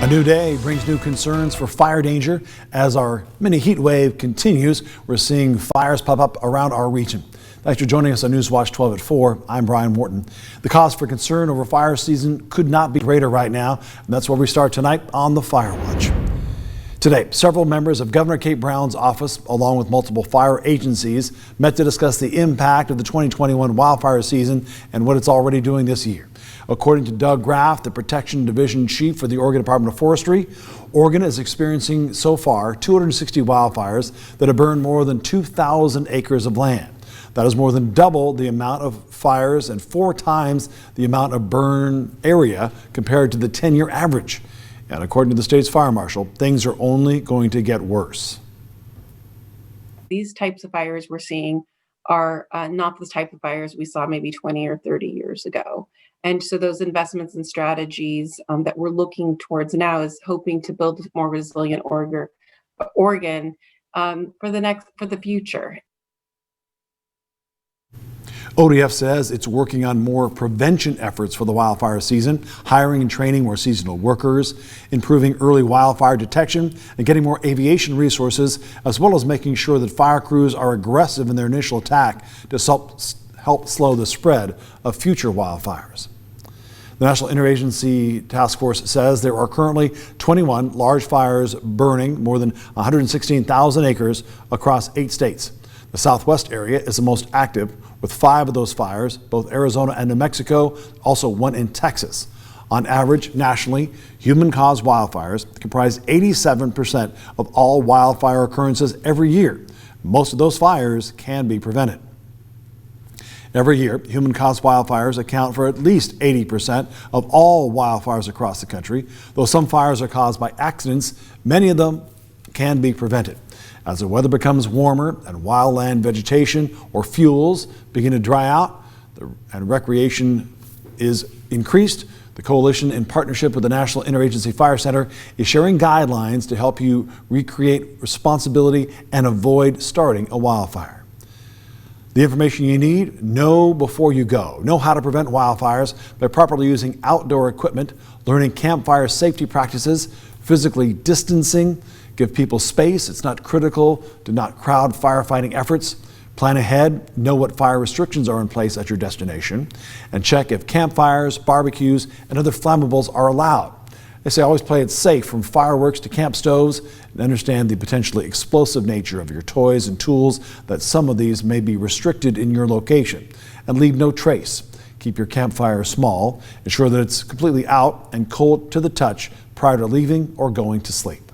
A new day brings new concerns for fire danger. As our mini heat wave continues, we're seeing fires pop up around our region. Thanks for joining us on Newswatch 12 at 4. I'm Brian Morton. The cause for concern over fire season could not be greater right now, and that's where we start tonight on the Fire Watch. Today, several members of Governor Kate Brown's office, along with multiple fire agencies, met to discuss the impact of the 2021 wildfire season and what it's already doing this year. According to Doug Graff, the Protection Division Chief for the Oregon Department of Forestry, Oregon is experiencing so far 260 wildfires that have burned more than 2,000 acres of land. That is more than double the amount of fires and 4 times the amount of burn area compared to the 10-year average. And according to the state's fire marshal, things are only going to get worse. These types of fires we're seeing are not the type of fires we saw maybe 20 or 30 years ago. And so those investments and strategies that we're looking towards now is hoping to build a more resilient Oregon for the future. ODF says it's working on more prevention efforts for the wildfire season, hiring and training more seasonal workers, improving early wildfire detection, and getting more aviation resources, as well as making sure that fire crews are aggressive in their initial attack to help slow the spread of future wildfires. The National Interagency Task Force says there are currently 21 large fires burning more than 116,000 acres across 8 states. The Southwest area is the most active, with 5 of those fires, both Arizona and New Mexico, also 1 in Texas. On average, nationally, human-caused wildfires comprise 87% of all wildfire occurrences every year. Most of those fires can be prevented. Every year, human-caused wildfires account for at least 80% of all wildfires across the country. Though some fires are caused by accidents, many of them can be prevented. As the weather becomes warmer and wildland vegetation or fuels begin to dry out and recreation is increased, the coalition, in partnership with the National Interagency Fire Center, is sharing guidelines to help you recreate responsibility and avoid starting a wildfire. The information you need: know before you go. Know how to prevent wildfires by properly using outdoor equipment, learning campfire safety practices, physically distancing, give people space. It's not critical to not crowd firefighting efforts. Plan ahead, know what fire restrictions are in place at your destination, and check if campfires, barbecues, and other flammables are allowed. They say always play it safe, from fireworks to camp stoves, and understand the potentially explosive nature of your toys and tools, that some of these may be restricted in your location. And leave no trace. Keep your campfire small. Ensure that it's completely out and cold to the touch prior to leaving or going to sleep.